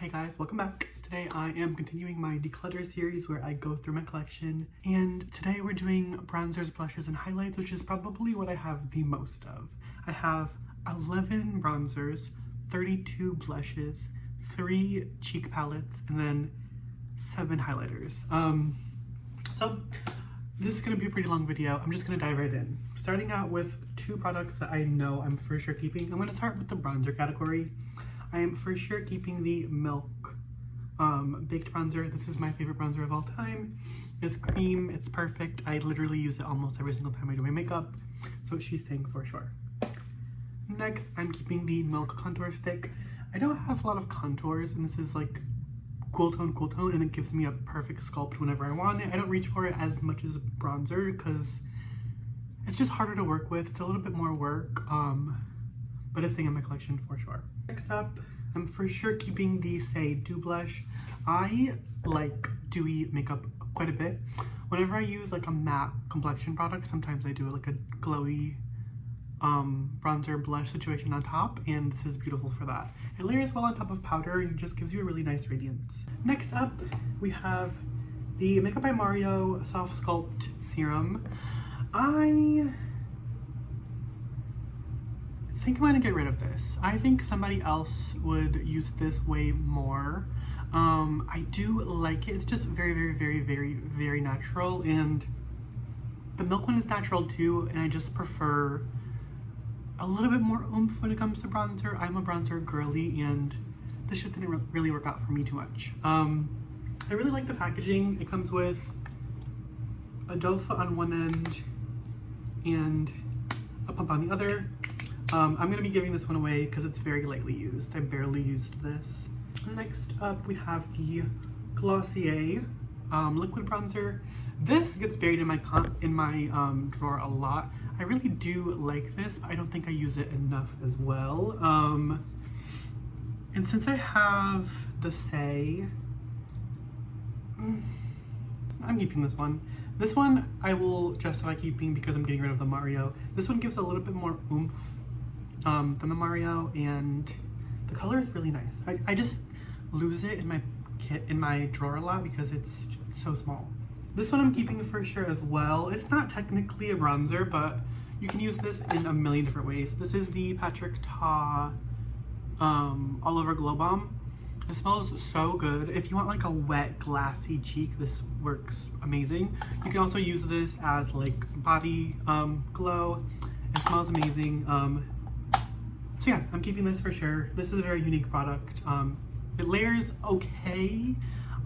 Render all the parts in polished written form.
Hey guys, welcome back. Today I am continuing my declutter series where I go through my collection, and today we're doing bronzers, blushes, and highlights, which is probably what I have the most of. I have 11 bronzers, 32 blushes, 3 cheek palettes, and then 7 highlighters. So this is gonna be a pretty long video. I'm just gonna dive right in. Starting out with 2 products that I know I'm for sure keeping. I'm gonna start with the bronzer category. I am for sure keeping the Milk Baked Bronzer. This is my favorite bronzer of all time. It's cream, it's perfect. I literally use it almost every single time I do my makeup, so she's staying for sure. Next, I'm keeping the Milk Contour Stick. I don't have a lot of contours, and this is like cool tone, and it gives me a perfect sculpt whenever I want it. I don't reach for it as much as a bronzer because it's just harder to work with. It's a little bit more work, but it's staying in my collection for sure. Next up, I'm for sure keeping the Say Dew Blush. I like dewy makeup quite a bit. Whenever I use like a matte complexion product, sometimes I do like a glowy bronzer blush situation on top, and this is beautiful for that. It layers well on top of powder and just gives you a really nice radiance. Next up, we have the Makeup by Mario Soft Sculpt Serum. I think I'm gonna get rid of this. I think somebody else would use this way more. I do like it. It's just very natural, and the Milk one is natural too, and I just prefer a little bit more oomph when it comes to bronzer. I'm a bronzer girly, and this just didn't really work out for me too much. I really like the packaging. It comes with a doe foot on one end and a pump on the other. I'm going to be giving this one away because it's very lightly used. I barely used this. Next up, we have the Glossier liquid bronzer. This gets buried in my drawer a lot. I really do like this, but I don't think I use it enough as well. And since I have the Say, I'm keeping this one. This one I will justify keeping because I'm getting rid of the Mario. This one gives a little bit more oomph than the Mario, and the color is really nice. I just lose it in my drawer a lot because it's so small. This one I'm keeping for sure as well. It's not technically a bronzer, but you can use this in a million different ways. This is the Patrick Ta All Over Glow Bomb. It smells so good. If you want like a wet, glassy cheek, this works amazing. You can also use this as like body glow. It smells amazing. So yeah, I'm keeping this for sure. This is a very unique product. It layers okay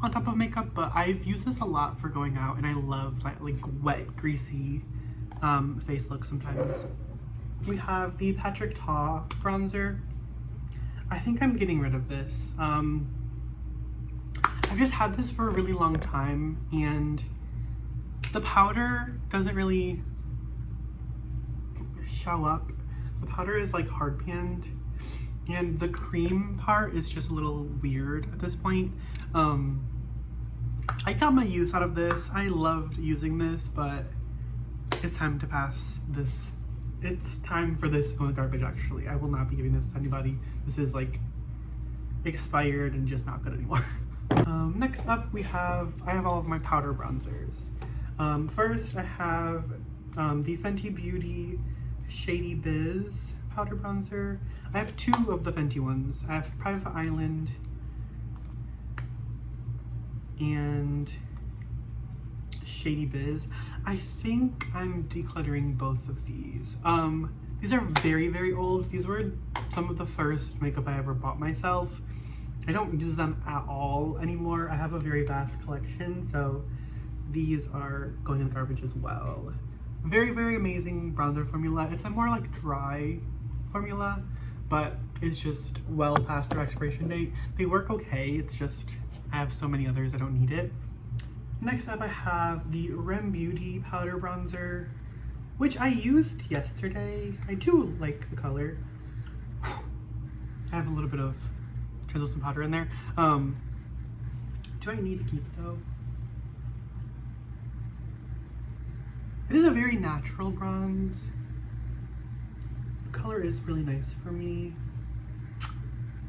on top of makeup, but I've used this a lot for going out, and I love that like wet, greasy face look sometimes. We have the Patrick Ta bronzer. I think I'm getting rid of this. I've just had this for a really long time, and the powder doesn't really show up. The powder is like hard panned, and the cream part is just a little weird at this point. I got my use out of this. I loved using this, but it's time to pass this. It's time for this to go in the garbage, actually. I will not be giving this to anybody. This is like expired and just not good anymore. Next up, I have all of my powder bronzers. First, I have the Fenty Beauty Shady Biz powder bronzer. I have 2 of the Fenty ones. I have Private Island and Shady Biz. I think I'm decluttering both of these. These are very old. These were some of the first makeup I ever bought myself. I don't use them at all anymore. I have a very vast collection, so these are going in the garbage as well. Very amazing bronzer formula. It's a more like dry formula, but it's just well past their expiration date. They work okay, it's just I have so many others I don't need it. Next up, I have the Rem Beauty powder bronzer, which I used yesterday. I do like the color. I have a little bit of translucent powder in there. Do I need to keep it though? It is a very natural bronze. The color is really nice for me.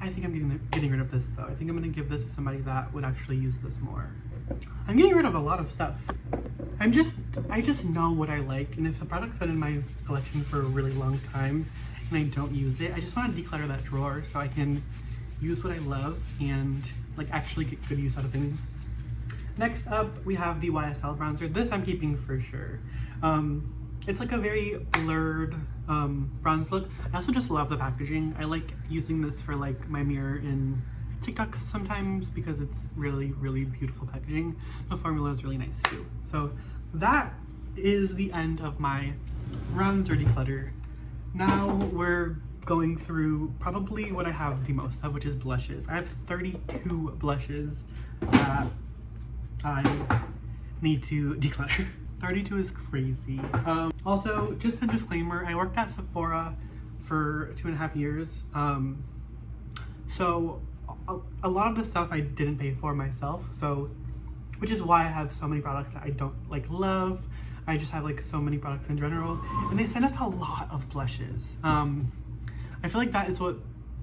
I think I'm getting rid of this though. I think I'm gonna give this to somebody that would actually use this more. I'm getting rid of a lot of stuff. I just know what I like, and if the product's been in my collection for a really long time and I don't use it, I just want to declutter that drawer so I can use what I love and like actually get good use out of things. Next up, we have the YSL bronzer. This I'm keeping for sure. It's like a very blurred bronze look. I also just love the packaging. I like using this for like my mirror in TikToks sometimes because it's really, really beautiful packaging. The formula is really nice too. So that is the end of my bronzer declutter. Now we're going through probably what I have the most of, which is blushes. I have 32 blushes that I need to declutter. 32 is crazy. Also, just a disclaimer, I worked at Sephora for 2.5 years. So a lot of the stuff I didn't pay for myself, so which is why I have so many products that I don't like love. I just have like so many products in general, and they sent us a lot of blushes. I feel like that is what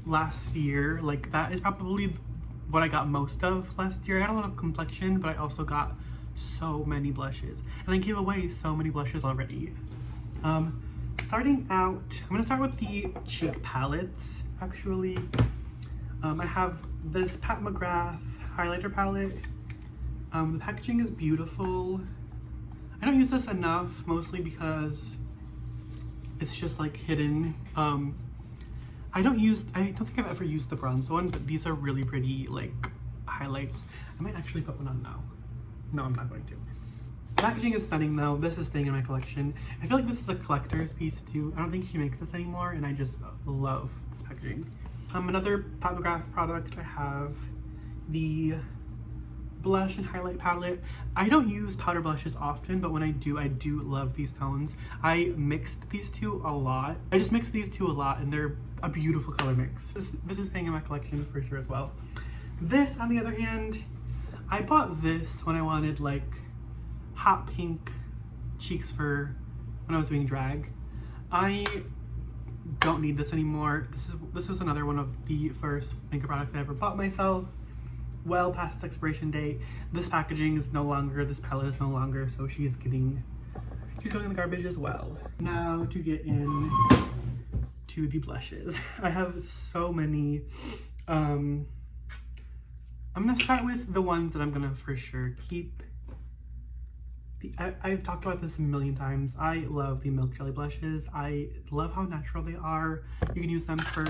last year, like that is probably what I got most of last year. I had a lot of complexion, but I also got so many blushes, and I gave away so many blushes already. Starting out, I'm gonna start with the cheek palettes. Actually, I have this Pat McGrath highlighter palette. The packaging is beautiful. I don't use this enough, mostly because it's just like hidden. I don't think I've ever used the bronze one, but these are really pretty like highlights. I might actually put one on now. No, I'm not going to. The packaging is stunning though. This is staying in my collection. I feel like this is a collector's piece too. I don't think she makes this anymore, and I just love this packaging. Another Pat McGrath product, I have the blush and highlight palette. I don't use powder blushes often, but when I do love these tones. I mixed these two a lot. I just mixed these two a lot, and they're a beautiful color mix. This is staying in my collection for sure as well. This, on the other hand, I bought this when I wanted like hot pink cheeks for when I was doing drag. I don't need this anymore. This is another one of the first makeup products I ever bought myself. Well past its expiration date. This packaging is no longer, this palette is no longer, so she's going in the garbage as well. Now to get in to the blushes. I have so many. I'm gonna start with the ones that I'm gonna for sure keep. I've talked about this a million times. I love the Milk Jelly blushes. I love how natural they are. You can use them for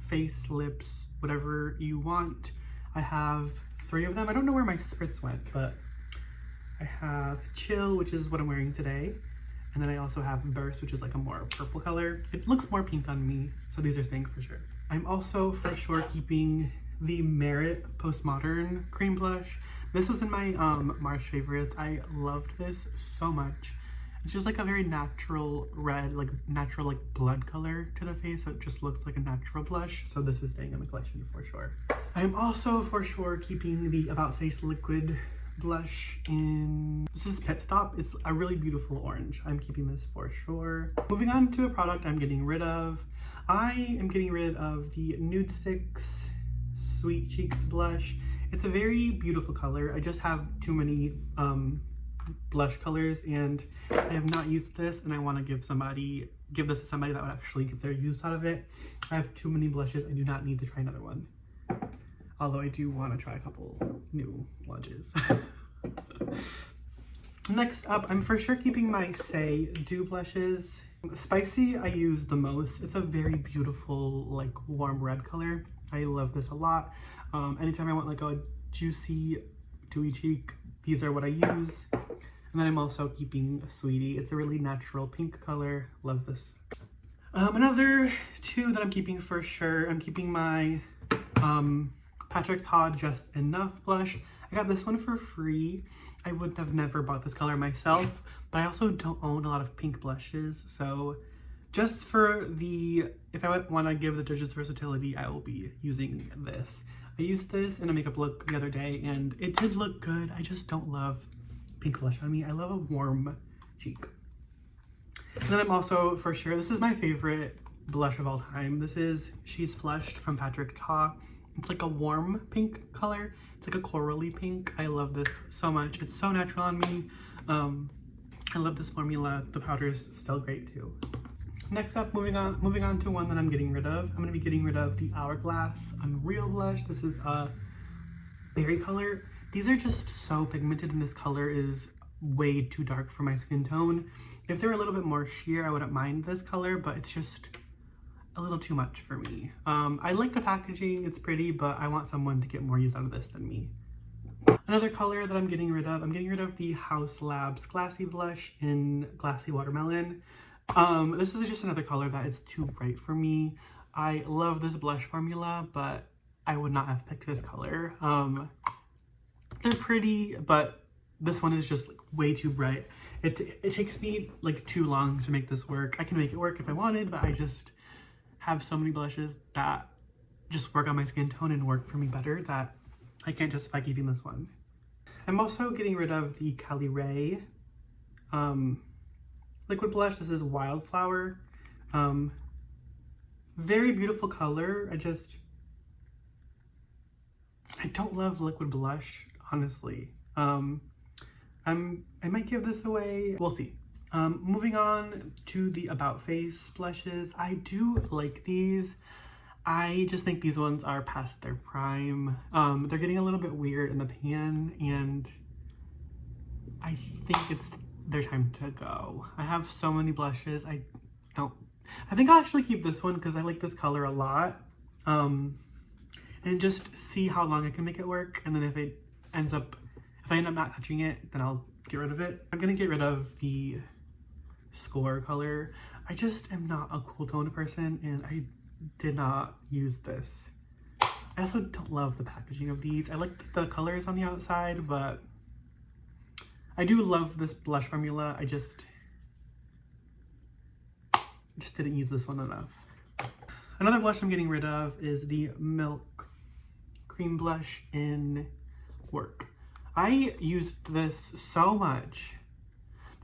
face, lips, whatever you want. I have 3 of them. I don't know where my spritz went, but I have Chill, which is what I'm wearing today. And then I also have Burst, which is like a more purple color. It looks more pink on me, so these are staying for sure. I'm also for sure keeping the Merit Postmodern cream blush. This was in my March favorites. I loved this so much. It's just like a very natural red, like natural like blood color to the face, so it just looks like a natural blush. So this is staying in my collection for sure. I'm also for sure keeping the About Face liquid blush in, this is Pit Stop. It's a really beautiful orange. I'm keeping this for sure. Moving on to a product I'm getting rid of. I am getting rid of the Nude Sticks Sweet Cheeks blush. It's a very beautiful color. I just have too many blush colors, and I have not used this, and I want to give this to somebody that would actually get their use out of it. I have too many blushes. I do not need to try another one. Although I do want to try a couple new blushes. Next up, I'm for sure keeping my Say Dew blushes. Spicy I use the most. It's a very beautiful like warm red color. I love this a lot. Anytime I want like a juicy dewy cheek, these are what I use. And then I'm also keeping Sweetie. It's a really natural pink color. Love this. Another 2 that I'm keeping for sure. I'm keeping my Patrick Ta Just Enough blush. I got this one for free. I would have never bought this color myself, but I also don't own a lot of pink blushes, so just for the, if I want to give the judges versatility, I will be using this. I used this in a makeup look the other day, and it did look good. I just don't love pink blush on me. I love a warm cheek. And then I'm also for sure, this is my favorite blush of all time. This is She's Flushed from Patrick Ta. It's like a warm pink color. It's like a corally pink. I love this so much. It's so natural on me. I love this formula. The powder is still great too. Next up, moving on to one that I'm getting rid of. I'm going to be getting rid of the Hourglass Unreal Blush. This is a berry color. These are just so pigmented, and this color is way too dark for my skin tone. If they were a little bit more sheer, I wouldn't mind this color, but it's just a little too much for me. I like the packaging, it's pretty, but I want someone to get more use out of this than me. Another color that I'm getting rid of the Haus Labs Glassy Blush in Glassy Watermelon. This is just another color that is too bright for me. I love this blush formula, but I would not have picked this color. They're pretty, but this one is just like way too bright. It takes me like too long to make this work. I can make it work if I wanted, but I just have so many blushes that just work on my skin tone and work for me better that I can't justify keeping this one. I'm also getting rid of the Cali Ray liquid blush. This is Wildflower. Very beautiful color. I don't love liquid blush, honestly. I might give this away. We'll see. Moving on to the About Face blushes. I do like these. I just think these ones are past their prime. They're getting a little bit weird in the pan, and I think it's their time to go. I have so many blushes. I think I'll actually keep this one because I like this color a lot. And just see how long I can make it work. And then if I end up not touching it, then I'll get rid of it. I'm gonna get rid of the Score color. I just am not a cool tone person, and I did not use this. I also don't love the packaging of these. I like the colors on the outside, but I do love this blush formula. I just didn't use this one enough. Another blush I'm getting rid of is the Milk Cream Blush in Work. I used this so much.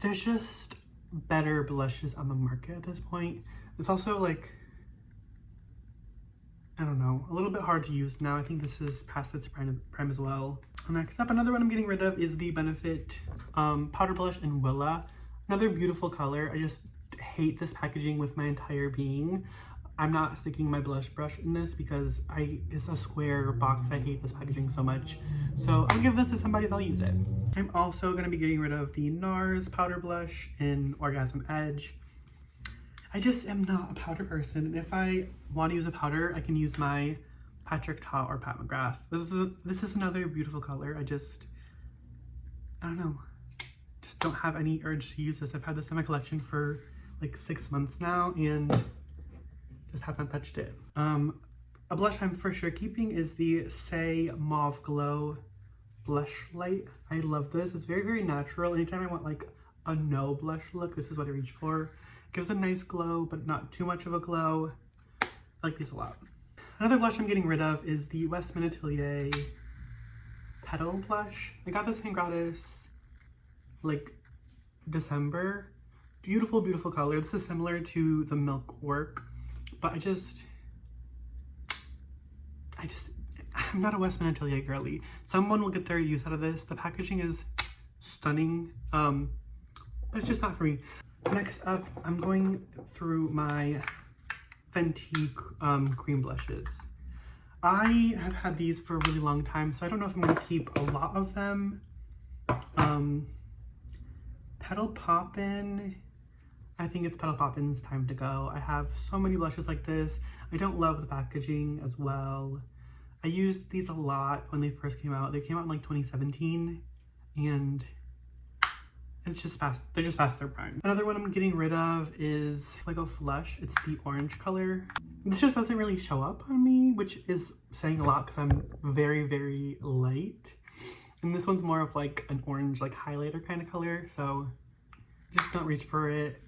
There's just better blushes on the market at this point. It's also like, I don't know, a little bit hard to use now. I think this is past its prime as well. Next up, another one I'm getting rid of is the Benefit Powder Blush in Willa. Another beautiful color. I just hate this packaging with my entire being. I'm not sticking my blush brush in this because it's a square box. I hate this packaging so much. So I'll give this to somebody that'll use it. I'm also going to be getting rid of the NARS powder blush in Orgasm Edge. I just am not a powder person. And if I want to use a powder, I can use my Patrick Ta or Pat McGrath. This is another beautiful color. I don't know. Just don't have any urge to use this. I've had this in my collection for like 6 months now, and just haven't touched it. A blush I'm for sure keeping is the Say Mauve Glow Blush Light. I love this. It's very, very natural. Anytime I want like a no blush look, this is what I reach for. It gives a nice glow, but not too much of a glow. I like these a lot. Another blush I'm getting rid of is the Westman Atelier Petal Blush. I got this in gratis like December. Beautiful, beautiful color. This is similar to the Milk Work, but I'm not a Westman Atelier girly. Someone will get their use out of this. The packaging is stunning, but it's just not for me. Next up, I'm going through my Fenty cream blushes. I have had these for a really long time, so I don't know if I'm going to keep a lot of them. Petal Poppin'. I think it's Petal Poppin's time to go. I have so many blushes like this. I don't love the packaging as well. I used these a lot when they first came out. They came out in like 2017, and it's just they're just past their prime. Another one I'm getting rid of is Lego Flush. It's the orange color. This just doesn't really show up on me, which is saying a lot because I'm very, very light. And this one's more of like an orange, like highlighter kind of color. So just don't reach for it.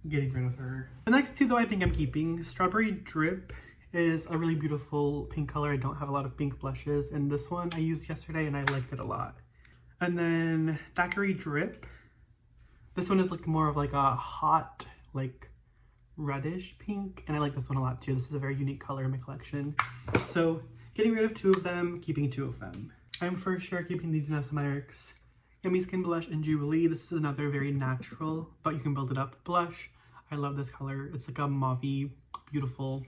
Getting rid of her. The next two though I think I'm keeping. Strawberry Drip is a really beautiful pink color. I don't have a lot of pink blushes, and this one I used yesterday and I liked it a lot. And then Daiquiri Drip. This one is like more of like a hot, like reddish pink, and I like this one a lot too. This is a very unique color in my collection. So getting rid of 2 of them, keeping 2 of them. I'm for sure keeping these Vanessa Meyer's Yummy Skin Blush in Jubilee. This is another very natural, but you can build it up blush. I love this color. It's like a mauve-y, beautiful,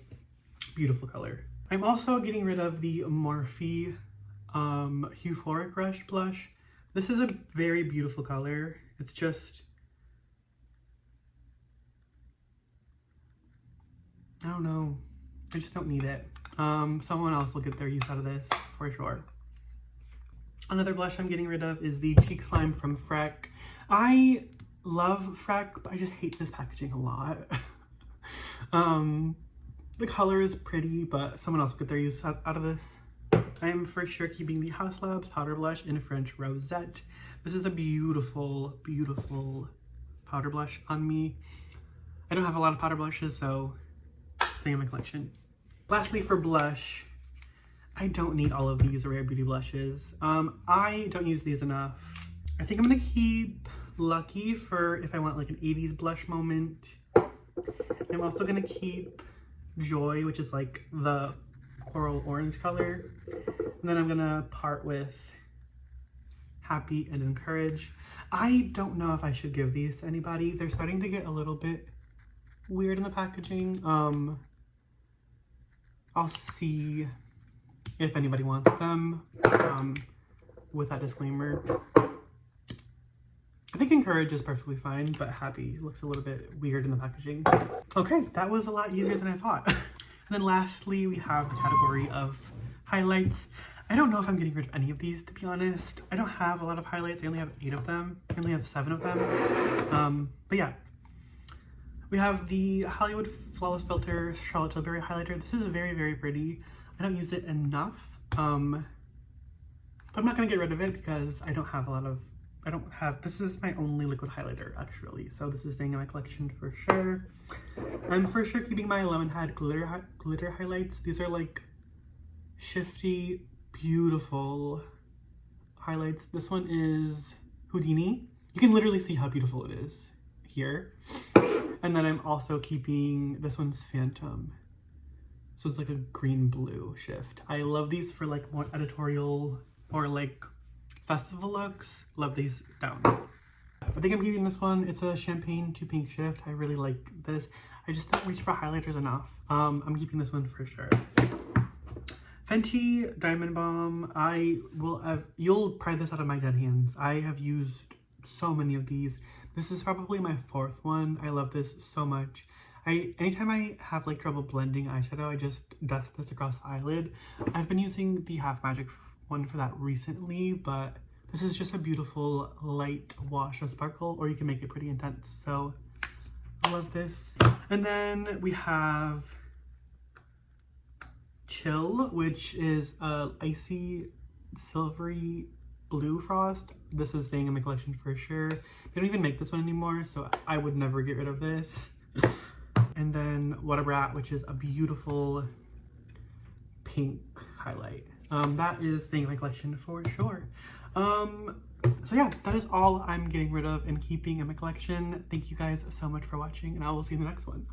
beautiful color. I'm also getting rid of the Morphe Euphoric Rush blush. This is a very beautiful color. It's just, I don't know. I just don't need it. Someone else will get their use out of this for sure. Another blush I'm getting rid of is the Cheek Slime from Freck. I love Freck, but I just hate this packaging a lot. The color is pretty, but someone else will get their use out of this. I am for sure keeping the Haus Labs powder blush in French Rosette. This is a beautiful, beautiful powder blush on me. I don't have a lot of powder blushes, so stay in my collection. Lastly, for blush, I don't need all of these Rare Beauty blushes. I don't use these enough. I think I'm gonna keep Lucky for if I want like an 80s blush moment. I'm also gonna keep Joy, which is like the coral orange color. And then I'm gonna part with Happy and Encourage. I don't know if I should give these to anybody. They're starting to get a little bit weird in the packaging. I'll see if anybody wants them, with that disclaimer. I think Encourage is perfectly fine, but Happy looks a little bit weird in the packaging. Okay, that was a lot easier than I thought. And then lastly, we have the category of highlights. I don't know if I'm getting rid of any of these, to be honest. I don't have a lot of highlights. I only have 8 of them. I only have 7 of them. But yeah. We have the Hollywood Flawless Filter Charlotte Tilbury highlighter. This is very, very pretty. I don't use it enough. But I'm not gonna get rid of it because I don't have a lot of, this is my only liquid highlighter actually. So this is staying in my collection for sure. I'm for sure keeping my Lemonhead glitter highlights. These are like shifty, beautiful highlights. This one is Houdini. You can literally see how beautiful it is here. And then I'm also keeping, this one's Phantom. So it's like a green blue shift. I love these for like more editorial or like festival looks. Love these down. I think I'm keeping this one. It's a champagne to pink shift. I really like this. I just don't reach for highlighters enough. I'm keeping this one for sure. Fenty Diamond Bomb. You'll pry this out of my dead hands. I have used so many of these. This is probably my 4th one. I love this so much. Anytime I have like trouble blending eyeshadow, I just dust this across the eyelid. I've been using the Half Magic one for that recently, but this is just a beautiful light wash of sparkle, or you can make it pretty intense. So I love this. And then we have Chill, which is a icy silvery blue frost. This is staying in my collection for sure. They don't even make this one anymore, so I would never get rid of this. And then What a Brat, which is a beautiful pink highlight. That is staying in my collection for sure. So yeah, that is all I'm getting rid of and keeping in my collection. Thank you guys so much for watching, and I will see you in the next one.